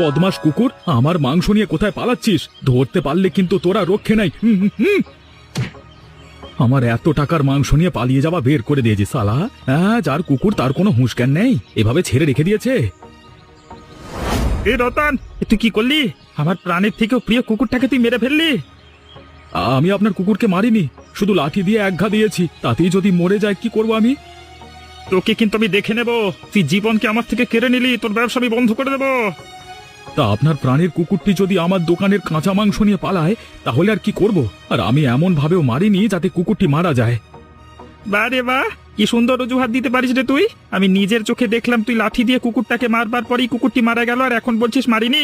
বদমাস কুকুর, আমার মাংস নিয়ে কোথায় পালাচ্ছিস? ধরতে পারলে কিন্তু তোরা রক্ষে নাই। আমার এত টাকার মাংস নিয়ে পালিয়ে যাওয়া বের করে দিয়েছি সালা। হ্যাঁ, যার কুকুর তার কোনো হুঁশ জ্ঞান নেই, এভাবে ছেড়ে রেখে দিয়েছে। এ রতন, তুই কি করলি? আমার প্রাণের থেকেও প্রিয় কুকুরটাকে তুই মেরে ফেললি। আমি আপনার কুকুরকে মারিনি, শুধু লাঠি দিয়ে এক ঘা দিয়েছি। তাতেই যদি মরে যায় কি করব আমি? তোকে কিন্তু আমি দেখে নেব। তুই জীবনকে আমার থেকে কেড়ে নিলি, তোর ব্যবসা আমি বন্ধ করে দেবো। তা আপনার প্রাণের কুকুরটি যদি আমার দোকানের কাঁচা মাংস নিয়ে পালায়, তাহলে আর কি করব? আর আমি এমন ভাবেও মারিনি যাতে কুকুরটি মারা যায়। বারে বাহ, কি সুন্দর অজুহাত দিতে পারিস রে তুই। আমি নিজের চোখে দেখলাম তুই লাঠি দিয়ে কুকুরটাকে মারবার পরই কুকুরটি মারা গেল, আর এখন বলছিস মারিনি।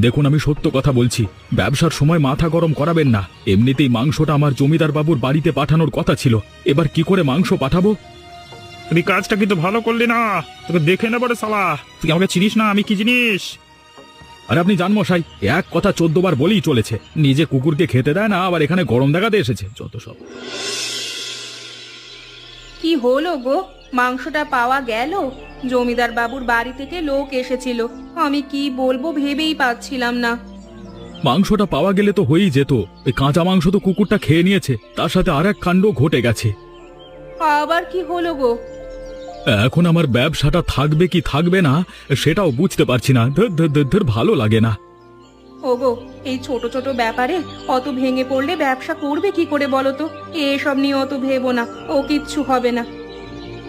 দেখুন, আমি সত্য কথা বলছি, ব্যবসার সময় মাথা গরম করাবেন না। এমনিতেই মাংসটা আমার জমিদার বাবুর বাড়িতে পাঠানোর কথা ছিল, এবার কি করে মাংস পাঠাবো? তুই কাজটা কিন্তু ভালো করলি না। তোকে দেখে নেবো রে শালা। তুই আমাকে চিনিস না আমি কি জিনিস। আরে আপনি জান মশাই, এক কথা 14 বার বলেই চলেছে। নিজে কুকুরকে খেতে দেয় না, আবার এখানে গরম দেখাতে এসেছে, যত সব। কি হলো গো, মাংসটা পাওয়া গেল? জমিদার বাবুর বাড়ি থেকে লোক এসেছিল, আমি কি বলবো ভেবেই পাচ্ছিলাম না। মাংসটা পাওয়া গেলে তো হয়েই যেত। এই কাঁচা মাংস তো কুকুরটা খেয়ে নিয়েছে, তার সাথে আর এক কাণ্ড ঘটে গেছে। আবার কি হলো গো? এখন আমার ব্যবসাটা থাকবে কি থাকবে না সেটাও বুঝতে পারছি না। ধর ধর ধর ধর, ভালো লাগে না। ওগো, এই ছোট ছোট ব্যাপারে অত ভেঙে পড়লে ব্যবসা করবে কি করে বলো তো? এসব নিয়ে অত ভেবো না, ও কিচ্ছু হবে না।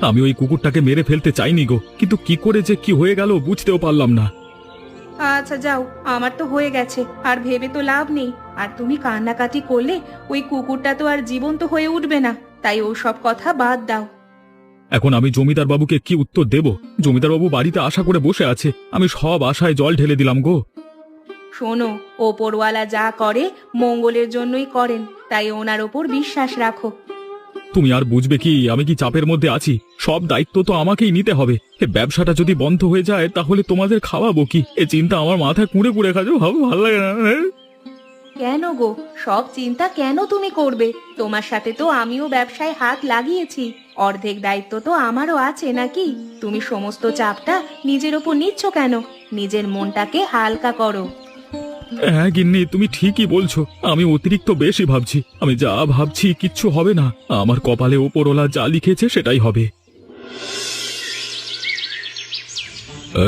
আমি ওই কুকুরটাকে মেরে ফেলতে চাইনি গো, কিন্তু কি করে যে কি হয়ে গেল বুঝতেও পারলাম না। আচ্ছা যাও, আমার তো হয়ে গেছে, আর ভেবে তো লাভ নেই। আর তুমি কান্নাকাটি করলে ওই কুকুরটা তো আর জীবন্ত হয়ে উঠবে না, তাই ও সব কথা বাদ দাও। এখন আমি জমিদার বাবুকে কি উত্তর দেব? জমিদার বাবু বাড়িতে আশা করে বসে আছে, আমি সব আশায় জল ঢেলে দিলাম গো। শোনো, ওপরওয়ালা যা করে মঙ্গলের জন্যই করেন, তাই ওনার ওপর বিশ্বাস রাখো। তুমি আর বুঝবে কি, আমি কি চাপের মধ্যে আছি? সব দায়িত্ব তো আমাকেই নিতে হবে। এ ব্যবসাটা যদি বন্ধ হয়ে যায় তাহলে তোমাদের খাওয়াবো কি? এ চিন্তা আমার মাথায় কুঁড়ে কুঁড়ে খাচ্ছে, ভালো লাগে না। কেন গো, সব চিন্তা কেন তুমি করবে? তোমার সাথে তো আমিও ব্যবসায় হাত লাগিয়েছি, অর্ধেক দায়িত্ব তো আমারও আছে নাকি? তুমি সমস্ত চাপটা নিজের ওপর নিচ্ছ কেন? নিজের মনটাকে হালকা করো। হ্যাঁ গিন্নি, তুমি ঠিকই বলছো, আমি অতিরিক্ত বেশি ভাবছি। আমি যা ভাবছি কিচ্ছু হবে না, আমার কপালে ওপরওয়ালা যা লিখেছে সেটাই হবে।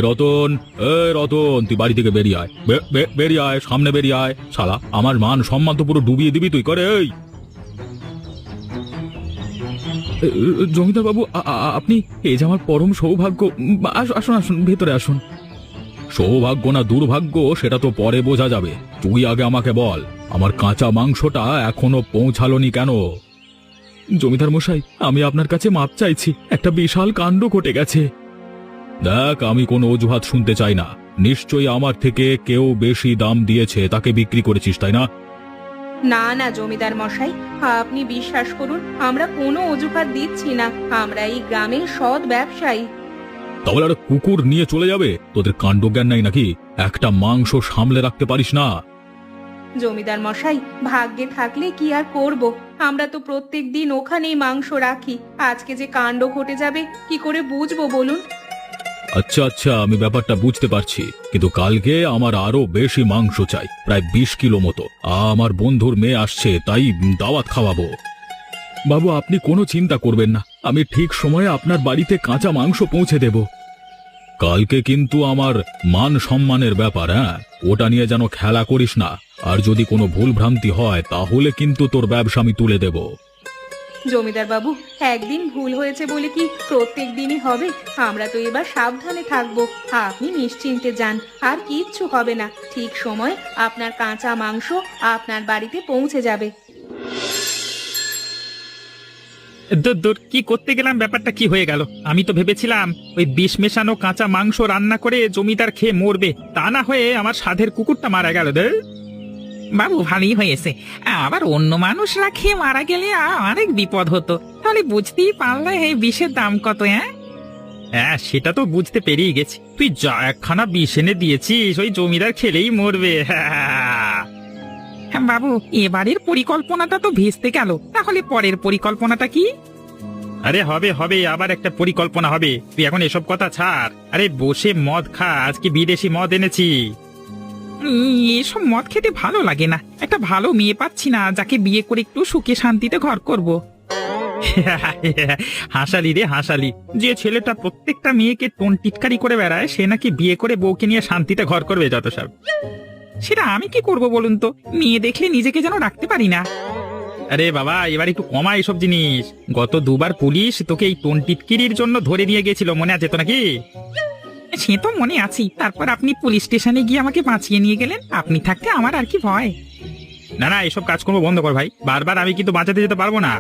রতন, রতন, তুই বাড়ি থেকে বেরিয়ে আয়, বেরিয়ে আয়, সামনে বেরিয়ে আয়। শালা, আমার মান সম্মান তো পুরো ডুবিয়ে দিবি তুই করে। এই জমিদার বাবু, আপনি? এই যে আমার পরম সৌভাগ্য। আসুন আসুন, ভেতরে আসুন। সৌভাগ্য না দুর্ভাগ্য সেটা তো পরে বোঝা যাবে। তুই আগে আমাকে বল, আমার কাঁচা মাংসটা এখনো পৌঁছালোনি কেন? জমিদার মশাই, আমি আপনার কাছে মাপ চাইছি, একটা বিশাল কাণ্ড ঘটে গেছে। দেখ, আমি কোনো অজুহাত শুনতে চাই না। নিশ্চয়ই আমার থেকে কেউ বেশি দাম দিয়েছে, তাকে বিক্রি করেছিস, তাই না? না না জমিদার মশাই, আপনি বিশ্বাস করুন, আমরা কোনো অজুহাত দিচ্ছি না। আমরা এই গ্রামের সৎ ব্যবসায়ী। তাহলে আর কুকুর নিয়ে চলে যাবে? তোদের কাণ্ডজ্ঞান নাই নাকি? একটা মাংস সামলে রাখতে পারিস না? জমিদার মশাই, ভাগ্যে থাকলে কি আর করব, আমরা তো প্রত্যেক দিন ওখানেই মাংস রাখি। আজকে যে কাণ্ড ঘটে যাবে কি করে বুঝবো বলুন? আচ্ছা আচ্ছা, আমি ব্যাপারটা বুঝতে পারছি, কিন্তু কালকে আমার আরো বেশি মাংস চাই, প্রায় 20 কিলো মতো। আমার বন্ধুর মেয়ে আসছে, তাই দাওয়াত খাওয়াবো। বাবু, আপনি কোনো চিন্তা করবেন না, আমি ঠিক সময়ে আপনার বাড়িতে কাঁচা মাংস পৌঁছে দেব। কালকে কিন্তু আমার মান সম্মানের ব্যাপার, হ্যাঁ, ওটা নিয়ে যেন খেলা করিস না। আর যদি কোনো ভুল ভ্রান্তি হয় তাহলে কিন্তু তোর ব্যবসা আমি তুলে দেব। জমিদার বাবু, একদিন ভুল হয়েছে বলে কি প্রত্যেক দিনই হবে? আমরা তো এবার সাবধানে থাকবো, আপনি নিশ্চিন্তে যান, আর কিচ্ছু হবে না। ঠিক সময় আপনার কাঁচা মাংস আপনার বাড়িতে পৌঁছে যাবে। দূর দূর, কি করতে গেলাম, ব্যাপারটা কি হয়ে গেল? আমি তো ভেবেছিলাম ওই বিষ মেশানো কাঁচা মাংস রান্না করে জমিদার খেয়ে মরবে, তা না হয়ে আমার সাধের কুকুরটা মারা গেল। বাবু, ভালোই হয়েছে। আবার অন্য মানুষরা খেয়ে মারা গেলে অনেক বিপদ হতো। তাহলে বুঝতেই পারলে এই বিষের দাম কত। হ্যাঁ, সেটা তো বুঝতে পেরিয়ে গেছি। তুই যা একখানা বিষ এনে দিয়েছিস, ওই জমিদার খেলেই মরবে। বাবু, এবারের পরিকল্পনাটা তো ভেস্তে গেল, তাহলে পরের পরিকল্পনাটা কি? আরে হবে হবে, আবার একটা পরিকল্পনা হবে। তুই এখন এসব কথা ছাড়, আরে বসে মদ খা, আজকে বিদেশি মদ এনেছি। এসব মদ খেতে ভালো লাগে না, একটা ভালো মেয়ে পাচ্ছি না যাকে বিয়ে করে একটু সুখে শান্তিতে ঘর করব। হাসালি রে হাসালি, যে ছেলেটা প্রত্যেকটা মেয়েকে টোন টিটকারি করে বেড়ায় সে নাকি বিয়ে করে বউকে নিয়ে শান্তিতে ঘর করবে, যত সব। সেটা আমি কি করব বলুন তো, মেয়ে দেখলে নিজেকে যেন রাখতে পারি না। আরে বাবা, এবার একটু কমা এসব জিনিস। গত দুবার পুলিশ তোকে এই টোন টিটকিরির জন্য ধরে নিয়ে গেছিল, মনে আছে তো নাকি? সে তো মনে আছি, তারপর আপনি পুলিশ স্টেশনে গিয়ে আমাকে বাঁচিয়ে নিয়ে গেলেন। আপনি থাকতে আমার আর কি ভয়। না না, এসব কাজকর্ম বন্ধ কর ভাই, বারবার আমি কিন্তু বাঁচাতে যেতে পারবো না।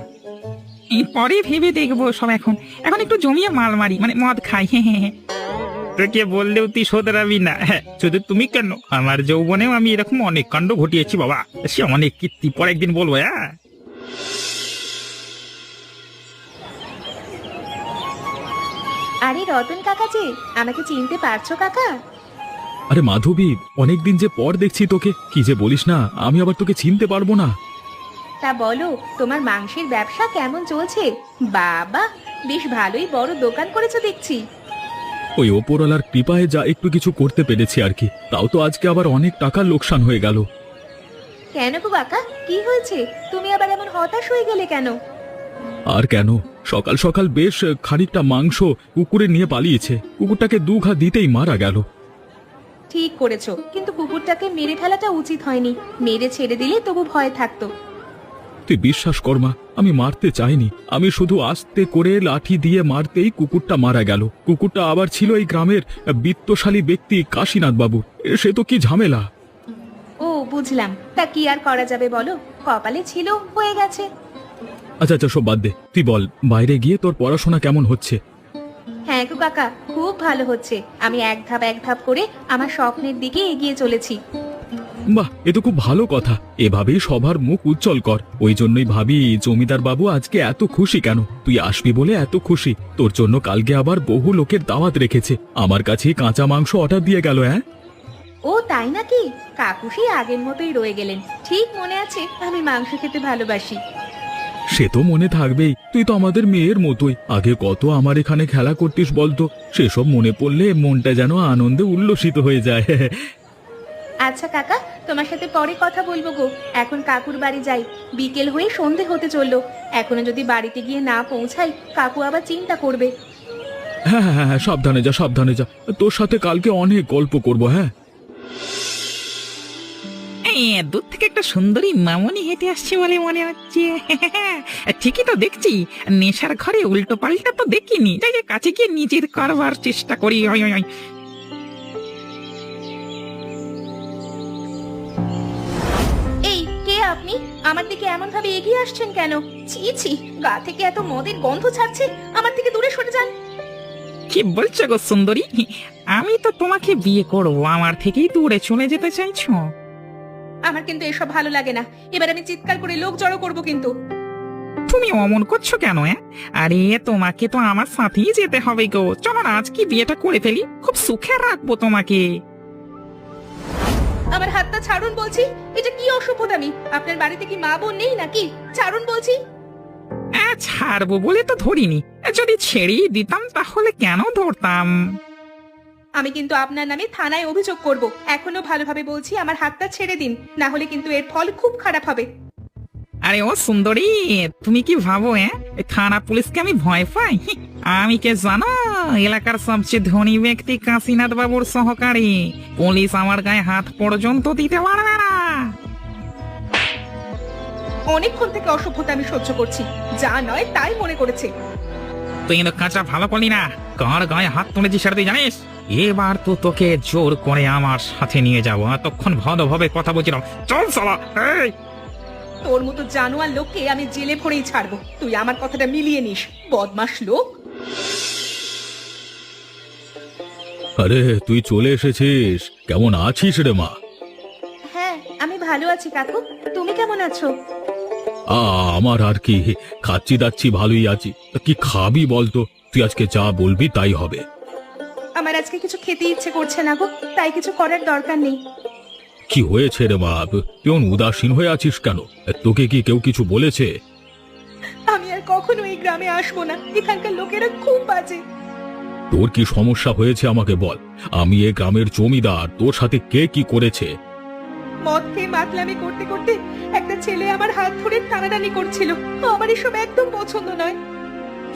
পরে ভেবে দেখবো সব, এখন এখন একটু জমিয়ে মাল মারি, মানে মদ খাই। তোকে বললেও তুই শোধরাবি না। হ্যাঁ, শুধু তুমি কেন, আমার যৌবনেও আমি এরকম অনেক কাণ্ড ঘটিয়েছি বাবা, সে অনেক কীর্তি পর একদিন বলবো। হ্যাঁ, আরে রতন কাকা যে, আমাকে চিনতে পারছো কাকা? আরে মাধবী, অনেকদিন যে পর দেখছি তোকে, কি যে বলিস না, আমি আবার তোকে চিনতে পারবো না? তা বলো, তোমার মাংসের ব্যবসা কেমন চলছে? বাবা, বেশ ভালোই বড় দোকান করেছো দেখছি। ওই ওপরওয়ালার কৃপায় যা একটু কিছু করতে পেরেছি আর কি, তাও তো আজকে আবার অনেক টাকার লোকসান হয়ে গেল। কেন গো কাকা, কি হয়েছে? তুমি আবার এমন হতাশ হয়ে গেলে কেন? আর কেন, সকাল সকাল বেশ খানিকটা মাংস কুকুরে নিয়ে পালিয়েছে, কুকুরটাকে দু ঘা দিতেই মারা গেল। ঠিক করেছো, কিন্তু কুকুরটাকে মেরে ফেলাটা উচিত হয়নি। মেরে ছেড়ে দিলে তবু ভয় থাকতো। তুই বিশ্বাস কর মা, আমি মারতে চাইনি, আমি শুধু আস্তে করে লাঠি দিয়ে মারতেই কুকুরটা মারা গেল। কুকুরটা আবার ছিল এই গ্রামের বিত্তশালী ব্যক্তি কাশীনাথ বাবু, সে তো কি ঝামেলা। ও বুঝলাম, তা কি আর করা যাবে বলো, কপালে ছিল, হয়ে গেছে। আচ্ছা আচ্ছা, সব বাদ দে, তুই বল বাইরে গিয়ে তোর পড়াশোনা কেমন হচ্ছে? হ্যাঁ গো কাকা, খুব ভালো হচ্ছে। আমি এক ধাপ করে আমার স্বপ্নের দিকে এগিয়ে চলেছি। বাহ, এ তো খুব ভালো কথা, এভাবেই সবার মুখ উজ্জ্বল কর। ওই জন্যই ভাবি জমিদার বাবু আজকে এত খুশি কেন, তুই আসবি বলে এত খুশি। তোর জন্য কালকে আবার বহু লোকের দাওয়াত রেখেছে, আমার কাছে কাঁচা মাংস অর্ডার দিয়ে গেল। হ্যাঁ, ও তাই নাকি? কাকুসি আগের মতোই রয়ে গেলেন। ঠিক মনে আছে আমি মাংস খেতে ভালোবাসি। সে তো মনে থাকবেই, তুই তো আমাদের মেয়ের মতোই। আগে কত আমার এখানে খেলা করতিস বলতো, সেসব মনে পড়লে মনটা যেন আনন্দে উল্লসিত হয়ে যায়। আচ্ছা কাকা, তোমার সাথে পরে কথা বলবো গো। এখন কাকুর বাড়ি যাই, বিকেল হয়ে সন্ধে হতে চললো। এখনো যদি বাড়িতে গিয়ে না পৌঁছাই, কাকু আবার চিন্তা করবে। হ্যাঁ হ্যাঁ হ্যাঁ, সাবধানে যা সাবধানে যা, তোর সাথে কালকে অনেক গল্প করব। হ্যাঁ, দূর থেকে একটা সুন্দরী মামনি হেঁটে আসছে বলে মনে হচ্ছে। ঠিকই তো দেখছি, নেশার ঘরে উল্টো পাল্টা তো দেখিনি। যাই যাই, কাছে গিয়ে নিজের করবার চেষ্টা করি। ওই, ওই, ওই। এই কে আপনি? আমার দিকে এমন ভাবে এগিয়ে আসছেন কেন? ছি ছি, গা থেকে এত মদের গন্ধ ছাড়ছে, আমার থেকে দূরে সরে যান। কি বলছো গো সুন্দরী, আমি তো তোমাকে বিয়ে করবো, আমার থেকেই দূরে চলে যেতে চাইছো? আমার কিন্তু এসব ভালো লাগে না। এবার আমি চিৎকার করে লোক জড়ো করবো কিন্তু। তুমি অমন করছো কেন? আরে তোমাকে তো আমার সাথেই যেতে হবে গো। চলো না, আজকে বিয়েটা করে ফেলি, খুব সুখে রাখবো তোমাকে। আমার হাতটা ছাড়ুন বলছি। এটা কি অসভ্যতামি? আপনার বাড়িতে কি মা বোন নেই নাকি? ছাড়ুন বলছি। ছাড়বো বলে তো ধরিনি, যদি ছেড়েই দিতাম তাহলে কেন ধরতাম? আমি কিন্তু আপনার নামে থানায় অভিযোগ করব। এখনো ভালোভাবে বলছি, আমার হাতটা ছেড়ে দিন, না হলে কিন্তু এর ফল খুব খারাপ হবে। আরে ও সুন্দরী, তুমি কি ভাবো থানা পুলিশকে আমি ভয় পাই? আমি কে জানো, এলাকার সবচেয়ে ধনী ব্যক্তি কাশীনাথ বাবুর সহকারী। পুলিশ আমার গায়ে হাত পর্যন্ত দিতে পারবে না। অনেকক্ষণ থেকে অসভ্যতা আমি সহ্য করছি, যা নয় তাই মনে করেছে। তুই কিন্তু কাঁচা ভালো করলি না, কার গায়ে হাত তুলেছিস সেটা তুই জানিস? এবার তো তোকে জোর করে আমার সাথে নিয়ে যাবো, এতক্ষণ ভালোভাবে কথা বলছিলাম। চল সালা। এই, তোর মতো জানোয়ার লোককে আমি জেলে ভরেই ছাড়বো। তুই আমার কথাটা মিলিয়ে নিস, বদমাশ লোক। আরে তুই চলে এসেছিস, কেমন আছিস রে মা? হ্যাঁ, আমি ভালো আছি কাকু, তুমি কেমন আছো? আমার আর কি, খাচ্ছি দাচ্ছি ভালোই আছি। তা কি খাবি বলতো, তুই আজকে যা বলবি তাই হবে। আমার আজকে কিছু খেতে ইচ্ছে করছে না গো, তাই কিছু করার দরকার নেই। কি হয়েছে রে মা, কেমন উদাসীন হয়ে আছিস কেন? তোকে কি কেউ কিছু বলেছে? আমি আর কখনো এই গ্রামে আসবো না। এখানকার লোকেরা খুব বাজে। তোর কি সমস্যা হয়েছে আমাকে বল। আমি এ গ্রামের জমিদার, তোর সাথে কে কি করেছে? মদ খেয়ে মাতলামি করতে করতে একটা ছেলে আমার হাত ধরে টানাটানি করছিল। আমার এসব একদম পছন্দ নয়।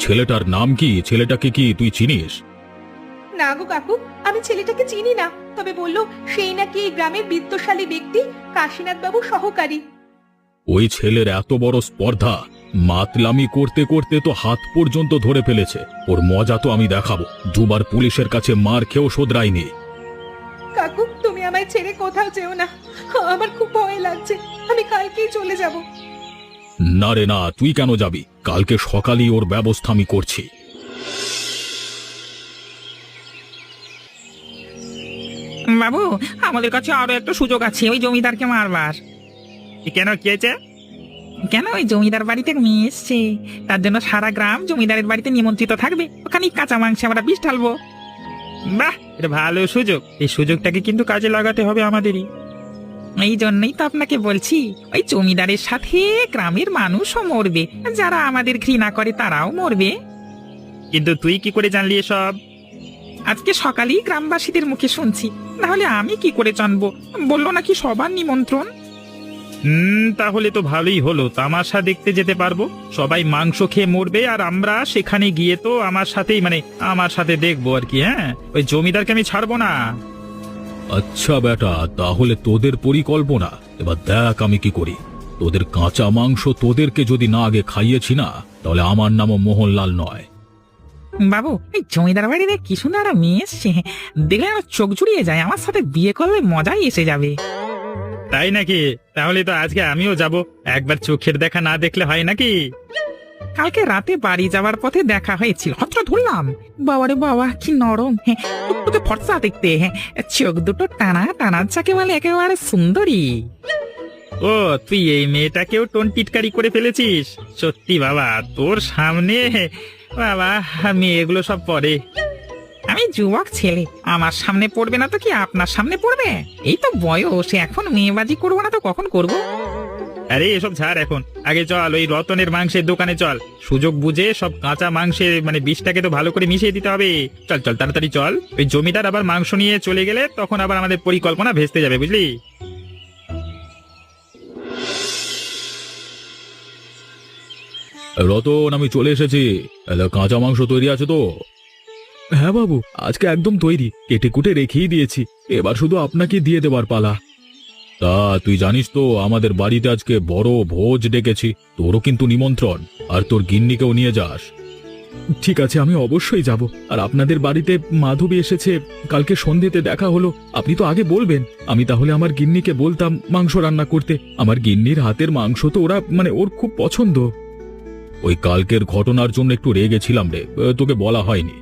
ছেলেটার নাম কি? ছেলেটাকে কি তুই চিনিস? না গো কাকু, আমি ছেলেটাকে চিনি না। তবে বললো সেই নাকি এই গ্রামের বিত্তশালী ব্যক্তি কাশীনাথ বাবু সহকারী। ওই ছেলের এত বড় স্পর্ধা, মাতলামি করতে করতে তো হাত পর্যন্ত ধরে ফেলেছে। ওর মজা তো আমি দেখাবো। দুবার পুলিশের কাছে মার খেয়েও শোধরায়নি। কাকু, তুমি আমায় ছেড়ে কোথাও যেও না। আমার খুব ভয় লাগছে। আমি কালকেই চলে যাব। না রে না, তুই কেন যাবি? কালকে সকালেই ওর ব্যবস্থা আমি করছি। বাবু, আমাদের কাছে আরো একটা সুযোগ আছে ওই জমিদারকে মারবার। কেন, কি হয়েছে? কেন, ওই জমিদার বাড়িতে মেয়ে এসছে, তার জন্য সারা গ্রাম জমিদারের বাড়িতে নিমন্ত্রিত থাকবে। ওখানে কাঁচা মাংসে আমরা বিষ ঢালবো। বাহ, এটা ভালো সুযোগ। এই সুযোগটাকে কিন্তু কাজে লাগাতে হবে আমাদেরই। এই জন্যই তো আপনাকে বলছি, ওই জমিদারের সাথে গ্রামের মানুষও মরবে, যারা আমাদের ঘৃণা করে তারাও মরবে। কিন্তু তুই কি করে জানলি এসব? আজকে সকালেই গ্রামবাসীদের মুখে শুনছি, তাহলে আমি কি করে জানবো? বললো নাকি সবার নিমন্ত্রণ। তাহলে তো ভালোই হলো। তামাশা দেখতে যেতে পারবো। সবাই মাংস খেয়ে মরবে আর আমরা সেখানে গিয়ে তো আমার সাথে দেখবো আর কি। হ্যাঁ, ওই জমিদারকে আমি ছাড়বো না। আচ্ছা বেটা, তাহলে তোদের পরিকল্পনা। এবার দেখ আমি কি করি। তোদের কাঁচা মাংস তোদেরকে যদি না আগে খাইয়েছি না, তাহলে আমার নামও মোহনলাল নয়। বাবু, এই জমিদার বাড়িতে কি সুন্দর একটা মেয়ে এসছে, দেখলে আমার চোখ জুড়িয়ে যায়। আমার সাথে বিয়ে করলে মজাই এসে যাবে। তাই নাকি? তাহলে তো আজকে আমিও যাব। একবার চোখের দেখা না দেখলে হয় নাকি? কালকে রাতে বাড়ি যাওয়ার পথে দেখা হয়েছিল, হত্র ধরলাম। বাবারে বাবা, কি নরম, হ্যাঁ, টুকটুকে ফর্সা দেখতে, হ্যাঁ, চোখ দুটো টানা টানা, যাকে বলে একেবারে সুন্দরী। ও, তুই এই মেয়েটাকেও টোন টিটকারি করে ফেলেছিস? সত্যি বাবা, তোর সামনে বাবা মেয়েগুলো সব পড়ে। আমি যুবক ছেলে, আমার সামনে পড়বে না তো কি আপনার সামনে পড়বে? এই তো বয়স, এখন মেয়েবাজি করবো না তো কখন করবো? আরে এসব ছাড় এখন। আগে চল ওই রতনের মাংসের দোকানে চল। সুযোগ বুঝে সব কাঁচা মাংসের বিষটাকে তো ভালো করে মিশিয়ে দিতে হবে। চল চল, তাড়াতাড়ি চল। ওই জমিদার আবার মাংস নিয়ে চলে গেলে তখন আবার আমাদের পরিকল্পনা ভেস্তে যাবে, বুঝলি? রতন, আমি চলে এসেছি। কাঁচা মাংস তৈরি আছে তো? হ্যাঁ বাবু, আজকে একদম তৈরি, কেটে কুটে রেখেই দিয়েছি। এবার শুধু আপনাকে দিয়ে দেবার পালা। তা তুই জানিস তো আমাদের বাড়িতে আজকে বড় ভোজ ডেকেছি। তোরও কিন্তু নিমন্ত্রণ, আর তোর গিন্নিকেও নিয়ে যাস। ঠিক আছে, আমি অবশ্যই যাব। আর আপনাদের বাড়িতে মাধবী এসেছে, কালকে সন্ধ্যেতে দেখা হলো। আপনি তো আগে বলবেন, আমি তাহলে আমার গিন্নিকে বলতাম মাংস রান্না করতে। আমার গিন্নির হাতের মাংস তো ওর খুব পছন্দ। ওই কালকের ঘটনার জন্য একটু রেগেছিলাম রে, তোকে বলা হয়নি।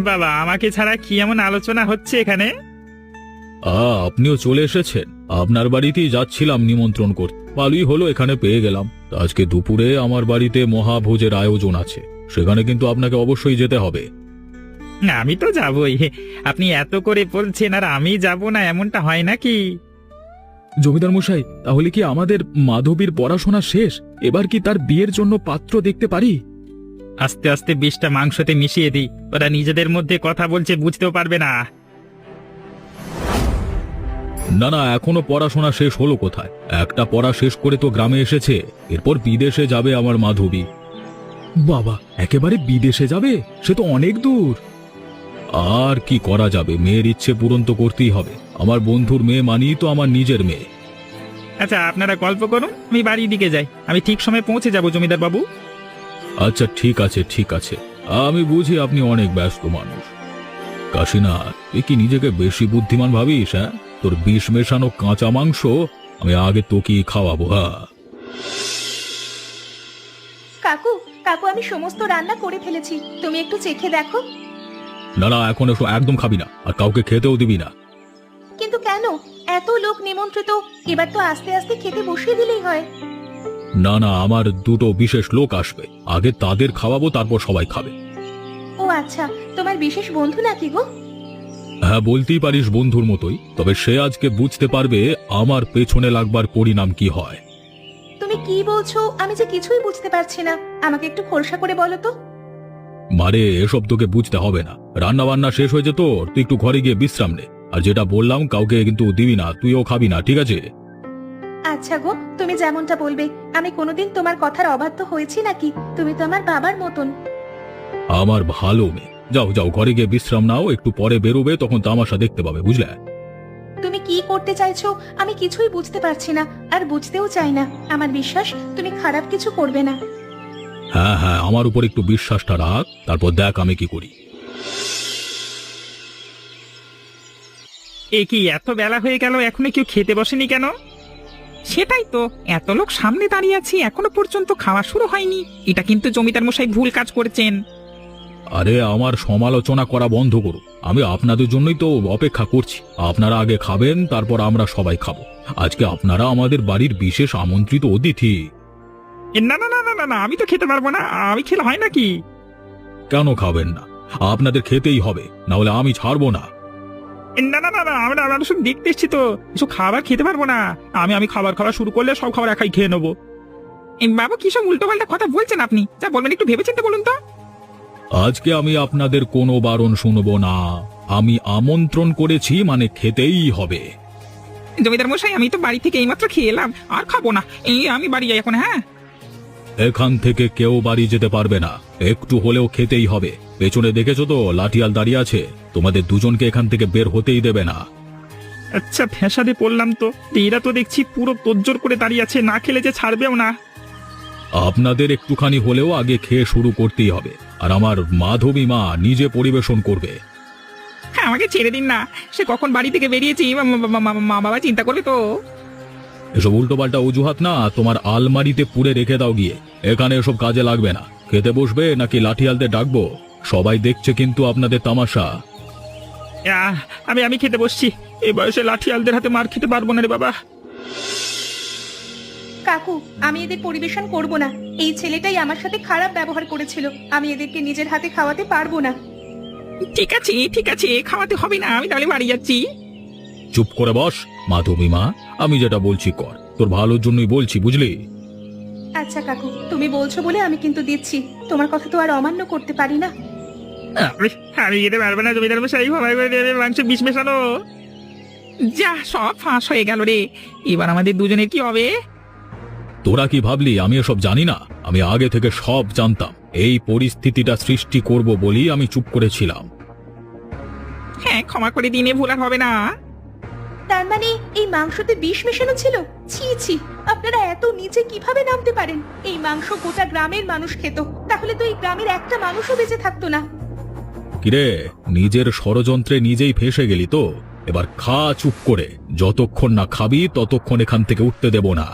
বাবা, আমাকে ছাড়া কি এমন আলোচনা হচ্ছে এখানে? আপনিও চলে এসেছেন। আপনার বাড়িতেই যাচ্ছিলাম নিমন্ত্রণ করতে। ভালোই হলো এখানে পেয়ে গেলাম। তা আজকে দুপুরে আমার বাড়িতে মহাভোজের আয়োজন আছে, সেখানে কিন্তু আপনাকে অবশ্যই যেতে হবে। আমি তো যাবই। আপনি এত করে বলছেন আর আমি যাব না, এমনটা হয় নাকি? জমিদার মশাই, তাহলে কি আমাদের মাধবীর পড়াশোনা শেষ? এবার কি তার বিয়ের জন্য পাত্র দেখতে পারি? আস্তে আস্তে বিষটা মাংসতে মিশিয়ে দিই, ওরা নিজেদের মধ্যে কথা বলছে, বুঝতেও পারবে না। না না, এখনো পড়াশোনা শেষ হলো কোথায়? একটা পড়া শেষ করে তো গ্রামে এসেছে, এরপর বিদেশে যাবে আমার মাধবী। বাবা, একেবারে বিদেশে যাবে? সে তো অনেক দূর। আর কি করা যাবে, মেয়ের ইচ্ছে পূরণ তো করতেই হবে। আমার বন্ধুর মেয়ে মানেই তো আমার নিজের মেয়ে। আচ্ছা, আপনারা গল্প করুন, আমি বাড়ির দিকে যাই। আমি ঠিক সময় পৌঁছে যাব জমিদার বাবু। আচ্ছা ঠিক আছে ঠিক আছে, আমি বুঝি আপনি অনেক ব্যস্ত মানুষ। কাশীনাথ, তুই কি নিজেকে বেশি বুদ্ধিমান ভাবিস? হ্যাঁ, তোর বিষ মেশানো কাঁচা মাংস আমি আগে তোকেই খাওয়াবো। হ্যাঁ কাকু, কাকু, আমি সমস্ত রান্না করে ফেলেছি, তুমি একটু চেখে দেখো। না না, এখন এসো, একদম খাবি না, আর কাউকে খেতেও দিবি না। কিন্তু কেন? এত লোক নিমন্ত্রিত, এবার তো আস্তে আস্তে খেতে বসিয়ে দিলেই হয়। না না, আমার দুটো বিশেষ লোক আসবে, আগে তাদের খাওয়াবো, তারপর সবাই খাবে। ও আচ্ছা, তোমার বিশেষ বন্ধু নাকি গো? হ্যাঁ, বলতেই পারিস বন্ধুর মতোই। তবে সে আজকে বুঝতে পারবে আমার পেছনে লাগবার পরিণাম কি হয়? তুমি কি বলছো আমি যে কিছুই বুঝতে পারছি না, আমাকে একটু খোলসা করে বলো তো। মারে, এসব তোকে বুঝতে হবে না। রান্না বান্না শেষ হয়েছে তো, তুই একটু ঘরে গিয়ে বিশ্রাম নে। আর যেটা বললাম কাউকে কিন্তু দিবি না, তুইও খাবি না, ঠিক আছে? আচ্ছা গো, তুমি যেমনটা বলবে। আমি কোনোদিন তোমার কথার অবাধ্য হয়েছি নাকি? তুমি তো আমার বাবার মতন। আমার ভালো মেয়ে। যাও যাও, ঘরে গিয়ে বিশ্রাম নাও, একটু পরে বেরোবে, তখন তামাশা দেখতে পাবে, বুঝলে? তুমি কি করতে চাইছো আমি কিছুই বুঝতে পারছি না, আর বুঝতেও চাই না। আমার বিশ্বাস তুমি খারাপ কিছু করবে না। হ্যাঁ হ্যাঁ, আমার উপর একটু বিশ্বাসটা রাখ, তারপর দেখ আমি কি করি। এ কি এত বেলা হয়ে গেল, এখনো কেউ খেতে বসেনি কেন? সেটাই তো, এত লোক সামনে দাঁড়িয়ে আছি এখনো পর্যন্ত খাওয়া শুরু হয়নি। এটা কিন্তু জমিদার মশাই ভুল কাজ করেছেন। আরে, আমার সমালোচনা করা বন্ধ করুন। আমি আপনাদের জন্যই তো অপেক্ষা করছি। আপনারা আগে খাবেন, তারপর আমরা সবাই খাবো। আজকে আপনারা আমাদের বাড়ির বিশেষ আমন্ত্রিত অতিথি। না না না না না না, আমি তো খেতে পারবো না। আমি খেলে হয় নাকি? কেন খাবেন না? আপনাদের খেতেই হবে, না হলে আমি ছাড়বো না। না না না না, আমরা শুধু দেখতে এসছি তো, কিছু খাবার খেতে পারবো না। আমি খাবার খাওয়া শুরু করলে সব খাবার একাই খেয়ে নেবো। বাবু কি সব উল্টো পাল্টা কথা বলছেন আপনি? যা বলবেন একটু ভেবেচিন্তে বলুন তো। আজকে আমি আপনাদের কোনো বারণ শুনবো না। আমি আমন্ত্রণ করেছি মানে খেতেই হবে। জমিদার মশাই, আমি তো বাড়ি থেকে এইমাত্র খেয়ে এলাম, আর খাবো না। আমি বাড়ি যাই এখন। হ্যাঁ, এখান থেকে কেউ বাড়ি যেতে পারবে না, একটু হলেও খেতেই হবে। পেছনে দেখেছো তো লাঠিয়াল দাঁড়িয়ে আছে, তোমাদের দুজনকে এখান থেকে বের হতেই দেবে না। আচ্ছা, ফ্যাসাদে পড়লাম তো। এরা তো দেখছি পুরো তোজ্জোর করে দাঁড়িয়ে আছে, না খেলে যে ছাড়বেও না। আপনাদের একটুখানি হলেও আগে খেয়ে শুরু করতেই হবে। আর আমার মাধবী মা নিজে পরিবেশন করবে। হ্যাঁ, আমাকে ছেড়ে দিন না। সে কখন বাড়ি থেকে বেরিয়েছি, মা বাবা চিন্তা করবে তো। এসব উল্টোপাল্টা অজুহাত না, তোমার আলমারিতে পুরে রেখে দাও গিয়ে। এখানে এসব কাজে লাগবে না। খেতে বসবে নাকি লাঠিয়ালদের ডাকবো? সবাই দেখছে কিন্তু আপনাদের তামাশা। আমি খেতে বসছি। এই বয়সে লাঠিয়ালদের হাতে মার খেতে পারবো না রে বাবা। কাকু, আমি এদের পরিবেশন করব না। এই ছেলেটাই আমার সাথে খারাপ ব্যবহার করেছিল। আমি এদেরকে নিজের হাতে খাওয়াতে পারবো না। ঠিক আছে ঠিক আছে, খাওয়াতে হবে না। আমি তাহলে বাড়ি যাচ্ছি। চুপ করে বস মাধবী মা, আমি যেটা বলছি কর। তোর ভালোর জন্যই বলছি, বুঝলি? আচ্ছা কাকু, তুমি বলছো বলে আমি কিন্তু দিচ্ছি। তোমার কথা তো আর অমান্য করতে পারি না। আমি খেতে পারবো না। জমিদার মশাই ক্ষমা করে দেবে, মাংসে বিষ মেশানো। যা, সব ফাঁস হয়ে গেল রে। এবার আমাদের দুজনের কি হবে? তোরা কি ভাবলি আমি এসব জানি না? আমি আগে থেকে সব জানতাম। এই পরিস্থিতিটা সৃষ্টি করব বলেই আমি চুপ করেছিলাম। হ্যাঁ, ক্ষমা করে দিনে ভুল আর হবে না। তার মানে এই মাংসতে বিষ মেশানো ছিল? ছি ছি, আপনারা এত নিচে কিভাবে নামতে পারেন? এই মাংস গোটা গ্রামের মানুষ খেত, তাহলে তো এই গ্রামের একটা মানুষও বেঁচে থাকতো না। কিরে, নিজের ষড়যন্ত্রে নিজেই ফেঁসে গেলি তো? এবার খা চুপ করে। যতক্ষণ না খাবি ততক্ষণ এখান থেকে উঠতে দেব না।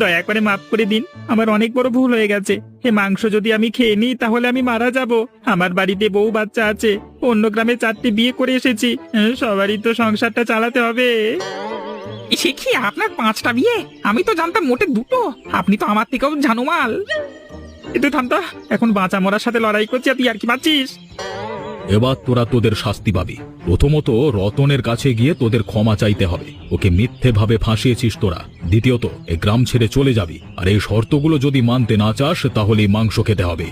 দয়া করে মাফ করে দিন, আমার অনেক বড় ভুল হয়ে গেছে। এই মাংস যদি আমি খেয়ে নিই তাহলে আমি মারা যাব। আমার বাড়িতে বউ বাচ্চা আছে, অন্য গ্রামে 4টি বিয়ে করে এসেছি। সবারই তো সংসারটা চালাতে হবে। সে কি, আপনার 5টা বিয়ে? আমি তো জানতাম মোটে 2টো। আপনি তো আমার থেকেও জানুমাল। কিন্তু থাম তো, এখন বাঁচা মরার সাথে লড়াই করছি আর তুই আর কি পাচ্ছিস? এবার তোরা তোদের শাস্তি পাবি। প্রথমত রতনের কাছে গিয়ে তোদের ক্ষমা চাইতে হবে। ওকে মিথ্যে ভাবে ফাঁসিয়েছিস তোরা। দ্বিতীয়ত এই গ্রাম ছেড়ে চলে যাবি। আর এই শর্তগুলো যদি মানতে না চাস তাহলে এই মাংস খেতে হবে।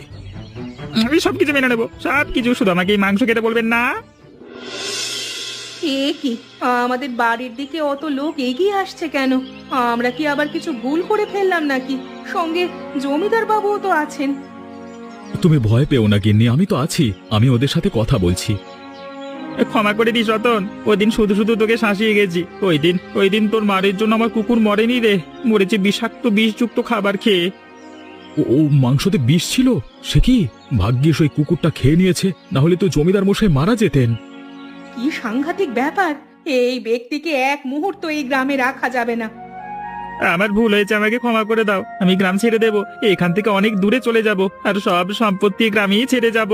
আমি সবকিছু মেনে নেবো, সবকিছু। শুধু আমাকে এই মাংস খেতে বলবেন না। এ কি, আমাদের বাড়ির দিকে অত লোক এগিয়ে আসছে কেন? আমরা কি আবার কিছু ভুল করে ফেললাম নাকি? সঙ্গে জমিদার বাবুও তো আছেন। তুমি ভয় পেও না গিন্নি, আমি তো আছি। আমি ওদের সাথে কথা বলছি। ক্ষমা করে দিস রতন, ওই দিন শুধু শুধু তোকে শাসিয়ে গেছি। ওই দিন তোর মারের জন্য আমার কুকুর মরেনি রে, মরেছে বিষাক্ত বিষযুক্ত খাবার খেয়ে। ও মাংসতে বিষ ছিল? সে কি? ভাগ্যিস ওই কুকুরটা খেয়ে নিয়েছে, না হলে তো জমিদার মশাই মারা যেতেন। কি সাংঘাতিক ব্যাপার! এই ব্যক্তিকে এক মুহূর্ত এই গ্রামে রাখা যাবে না। আমার ভুল হয়েছে, আমাকে ক্ষমা করে দাও। আমি গ্রাম ছেড়ে দেব, এখান থেকে অনেক দূরে চলে যাব, আর সব সম্পত্তি গ্রামেই ছেড়ে যাব।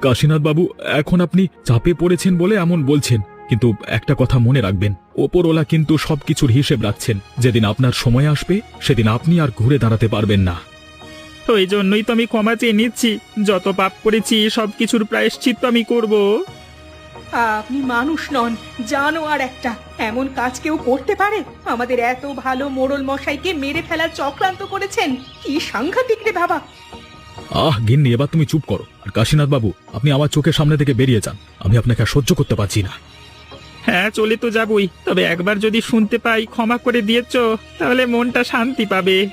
কাশীনাথ বাবু, এখন আপনি চাপে পড়েছেন বলে এমন বলছেন, কিন্তু একটা কথা মনে রাখবেন, ওপরওয়ালা কিন্তু সবকিছুর হিসেব রাখছেন। যেদিন আপনার সময় আসবে সেদিন আপনি আর ঘুরে দাঁড়াতে পারবেন না। ওই জন্যই তো আমি ক্ষমা চেয়ে নিচ্ছি। যত পাপ করেছি সবকিছুর প্রায়শ্চিত্ত আমি করব। আপনি মানুষ নন, জানোয়ার একটা। এমন কাজ কেউ করতে পারে? আমাদের এত ভালো মোড়ল মশাইকে মেরে ফেলার চক্রান্ত করেছেন। কি সাংঘাতিক রে বাবা! গিন্নি, এবার তুমি চুপ করো। আর কাশীনাথ বাবু, আপনি আমার চোখের সামনে থেকে বেরিয়ে যান। আমি আপনাকে আর সহ্য করতে পারছি না। হ্যাঁ, চলে তো যাবই, তবে একবার যদি শুনতে পাই ক্ষমা করে দিয়েছ তাহলে মনটা শান্তি পাবে।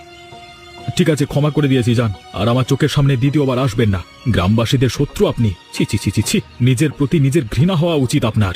ঠিক আছে, ক্ষমা করে দিয়েছি, যান। আর আমার চোখের সামনে দ্বিতীয়বার আসবেন না। গ্রামবাসীদের শত্রু আপনি। ছি ছি ছি ছি ছি, নিজের প্রতি নিজের ঘৃণা হওয়া উচিত আপনার।